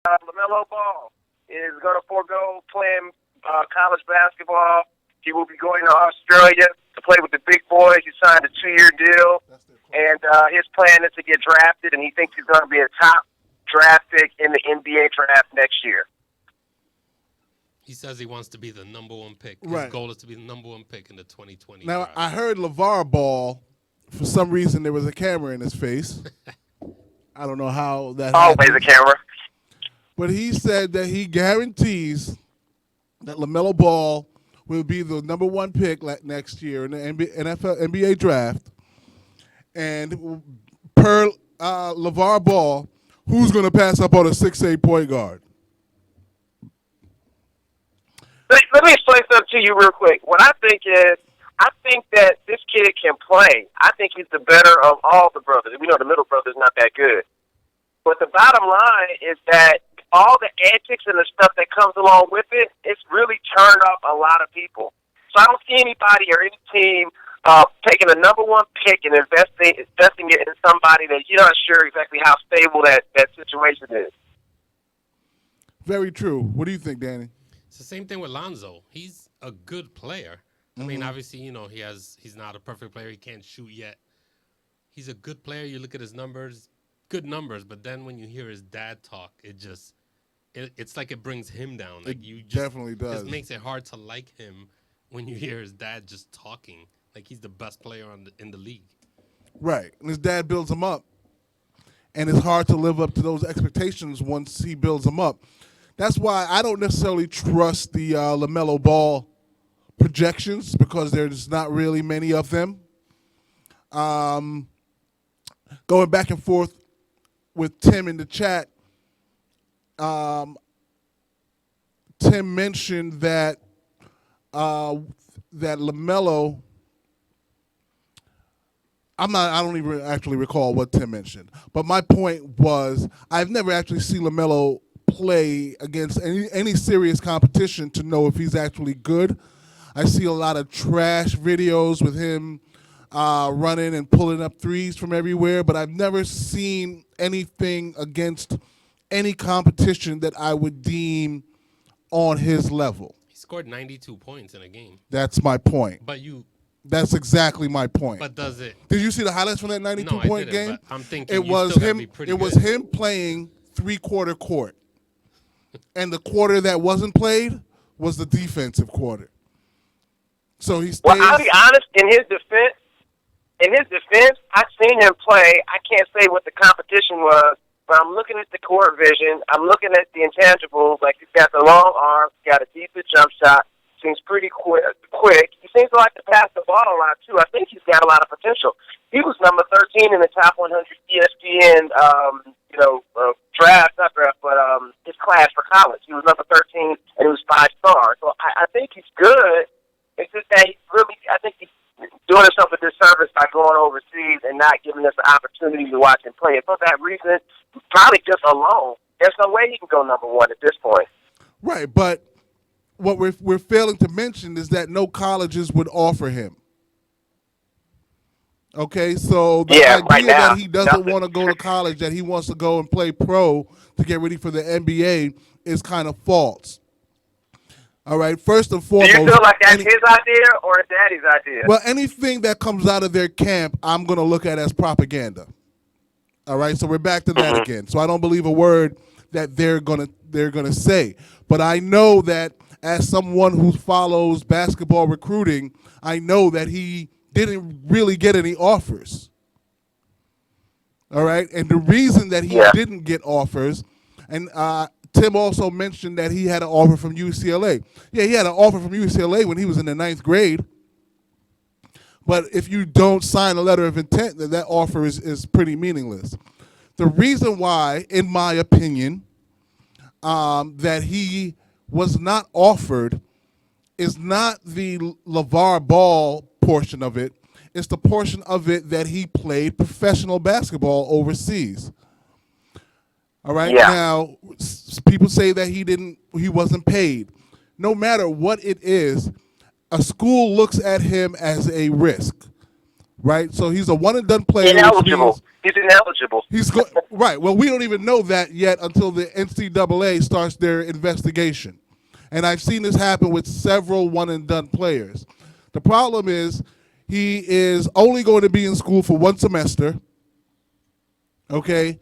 LaMelo Ball is going to forego playing college basketball. He will be going to Australia to play with the big boys. He signed a 2-year deal, and his plan is to get drafted, and he thinks he's going to be a top draft pick in the NBA draft next year. He says he wants to be the number one pick. Right. His goal is to be the number one pick in the 2020 Now, draft. I heard Lavar Ball, for some reason there was a camera in his face. I don't know how that Always happened. a camera. But he said that he guarantees that LaMelo Ball will be the number one pick next year in the NBA draft. And per LaVar Ball, who's going to pass up on a 6'8" point guard? Let me explain something to you real quick. What I think is, I think that this kid can play. I think he's the better of all the brothers. We know the middle brother's not that good. But the bottom line is that all the antics and the stuff that comes along with it, it's really turned off a lot of people. So I don't see anybody or any team taking a number one pick and investing it in somebody that you're not sure exactly how stable that situation is. Very true. What do you think, Danny? It's the same thing with Lonzo. He's a good player. I mean, obviously, he's not a perfect player. He can't shoot yet. He's a good player. You look at his numbers, good numbers. But then when you hear his dad talk, it's like it brings him down. Like definitely does. It makes it hard to like him when you hear his dad just talking. Like he's the best player in the league. Right. And his dad builds him up. And it's hard to live up to those expectations once he builds them up. That's why I don't necessarily trust the LaMelo Ball projections because there's not really many of them. Going back and forth with Tim in the chat, Tim mentioned that that LaMelo. I don't even actually recall what Tim mentioned, but my point was I've never actually seen LaMelo play against any serious competition to know if he's actually good. I see a lot of trash videos with him running and pulling up threes from everywhere, but I've never seen anything against any competition that I would deem on his level. He scored 92 points in a game. That's my point. That's exactly my point. But does it? Did you see the highlights from that 92-point game? But I'm thinking it was him. It was him playing three-quarter court, and the quarter that wasn't played was the defensive quarter. So he stays. Well, I'll be honest. In his defense, I've seen him play. I can't say what the competition was, but I'm looking at the court vision. I'm looking at the intangibles. Like he's got the long arms, he's got a decent jump shot. Seems pretty quick. He seems to like to pass the ball a lot too. I think he's got a lot of potential. He was number 13 in the top 100 ESPN, draft, not draft, but his class for college. He was number 13 and he was 5-star. So I think he's good. It's just that I think he's doing himself a disservice by going overseas and not giving us the opportunity to watch him play. And for that reason, probably just alone, there's no way he can go number one at this point. Right, but what we're failing to mention is that no colleges would offer him. Okay, so the idea right now, that he doesn't want to go to college, that he wants to go and play pro to get ready for the NBA is kind of false. All right, first and foremost. Do you feel like that's his idea or his daddy's idea? Well, anything that comes out of their camp, I'm going to look at as propaganda. All right, so we're back to that again. So I don't believe a word that they're gonna say, but I know that as someone who follows basketball recruiting, I know that he didn't really get any offers. All right, and the reason that he didn't get offers, and Tim also mentioned that he had an offer from UCLA. Yeah, he had an offer from UCLA when he was in the 9th grade. But if you don't sign a letter of intent, then that offer is pretty meaningless. The reason why, in my opinion, that he was not offered is not the LaVar Ball portion of it. It's the portion of it that he played professional basketball overseas. All right. Yeah. Now, people say that he wasn't paid. No matter what it is, a school looks at him as a risk. right? So he's a one and done player. Ineligible. He's ineligible. Right. Well, we don't even know that yet until the NCAA starts their investigation. And I've seen this happen with several one and done players. The problem is he is only going to be in school for one semester. Okay?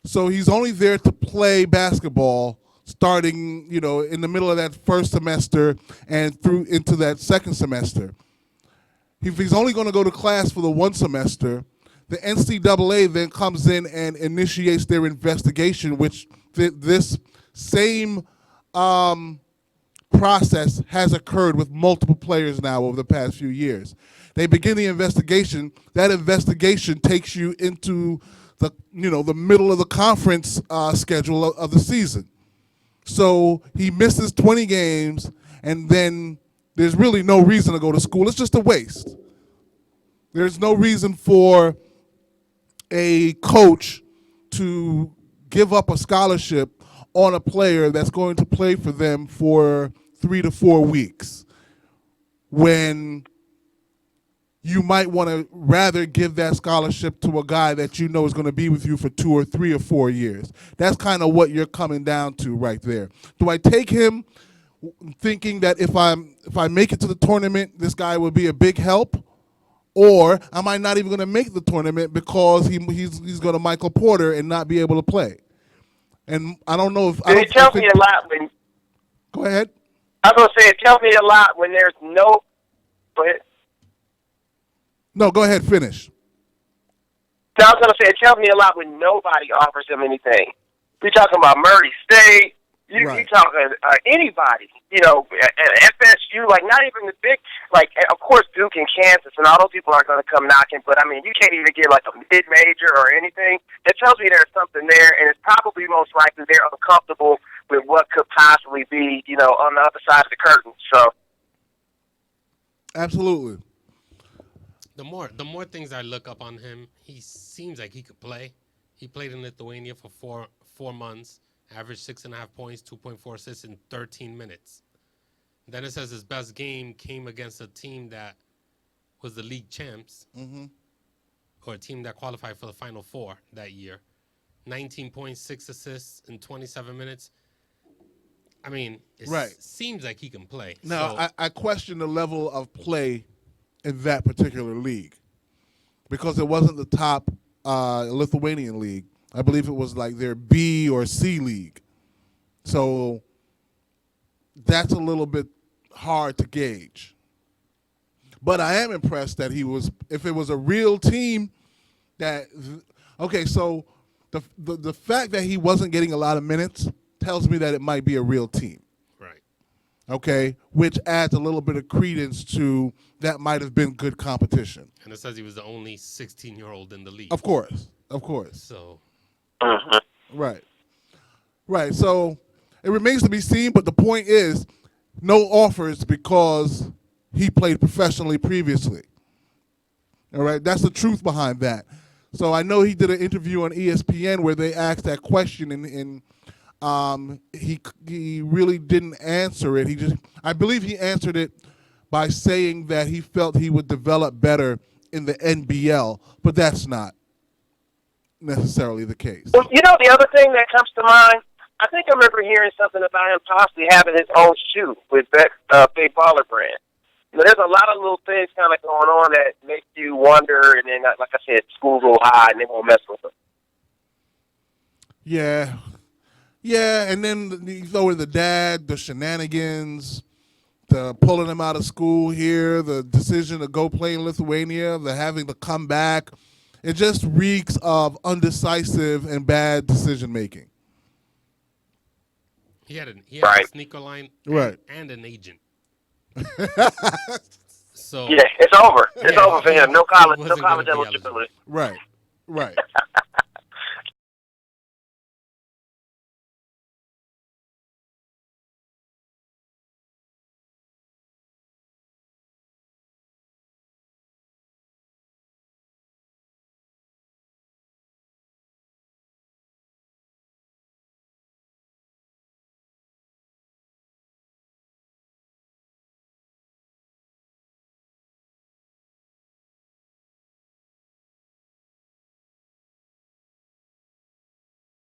So he's only there to play basketball starting, in the middle of that first semester and through into that second semester. If he's only going to go to class for the one semester, the NCAA then comes in and initiates their investigation, which this same process has occurred with multiple players now over the past few years. They begin the investigation. That investigation takes you into the middle of the conference schedule of the season. So he misses 20 games, and then there's really no reason to go to school. It's just a waste. There's no reason for a coach to give up a scholarship on a player that's going to play for them for 3 to 4 weeks when you might want to rather give that scholarship to a guy that you know is going to be with you for 2 or 3 or 4 years. That's kind of what you're coming down to right there. Do I take him thinking that if I make it to the tournament, this guy will be a big help? Or am I not even going to make the tournament because he's going to Michael Porter and not be able to play? And I don't know if... It tells me a lot when... Go ahead. I was going to say, it tells me a lot when there's no... Go ahead. No, go ahead. Finish. So I was going to say, it tells me a lot when nobody offers him anything. We're talking about Murray State. You're talking anybody, at FSU, like not even the big, like, of course, Duke and Kansas and all those people aren't going to come knocking, but, I mean, you can't even get, like, a mid-major or anything. It tells me there's something there, and it's probably most likely they're uncomfortable with what could possibly be, on the other side of the curtain. So, absolutely. The more things I look up on him, he seems like he could play. He played in Lithuania for four months. Averaged 6.5 points, 2.4 assists in 13 minutes. Then it says his best game came against a team that was the league champs, or a team that qualified for the Final Four that year. 19.6 assists in 27 minutes. I mean, it seems like he can play. Now, so, I question the level of play in that particular league because it wasn't the top Lithuanian league. I believe it was like their B or C league. So that's a little bit hard to gauge. But I am impressed that if it was a real team so the fact that he wasn't getting a lot of minutes tells me that it might be a real team. Right. Okay, which adds a little bit of credence to that might have been good competition. And it says he was the only 16-year-old in the league. Of course. So... Right. So it remains to be seen, but the point is no offers because he played professionally previously. All right. That's the truth behind that. So I know he did an interview on ESPN where they asked that question and he really didn't answer it. I believe he answered it by saying that he felt he would develop better in the NBL, but that's not necessarily the case. Well, the other thing that comes to mind, I think I remember hearing something about him possibly having his own shoe with that Big Baller brand. There's a lot of little things kind of going on that make you wonder, and then, like I said, school's a little high, and they won't mess with him. Yeah, and then you throw in the dad, the shenanigans, the pulling him out of school here, the decision to go play in Lithuania, the having to come back. It just reeks of undecisive and bad decision-making. He had a sneaker line and an agent. So yeah, it's over. It's over for him. No college eligibility. Right.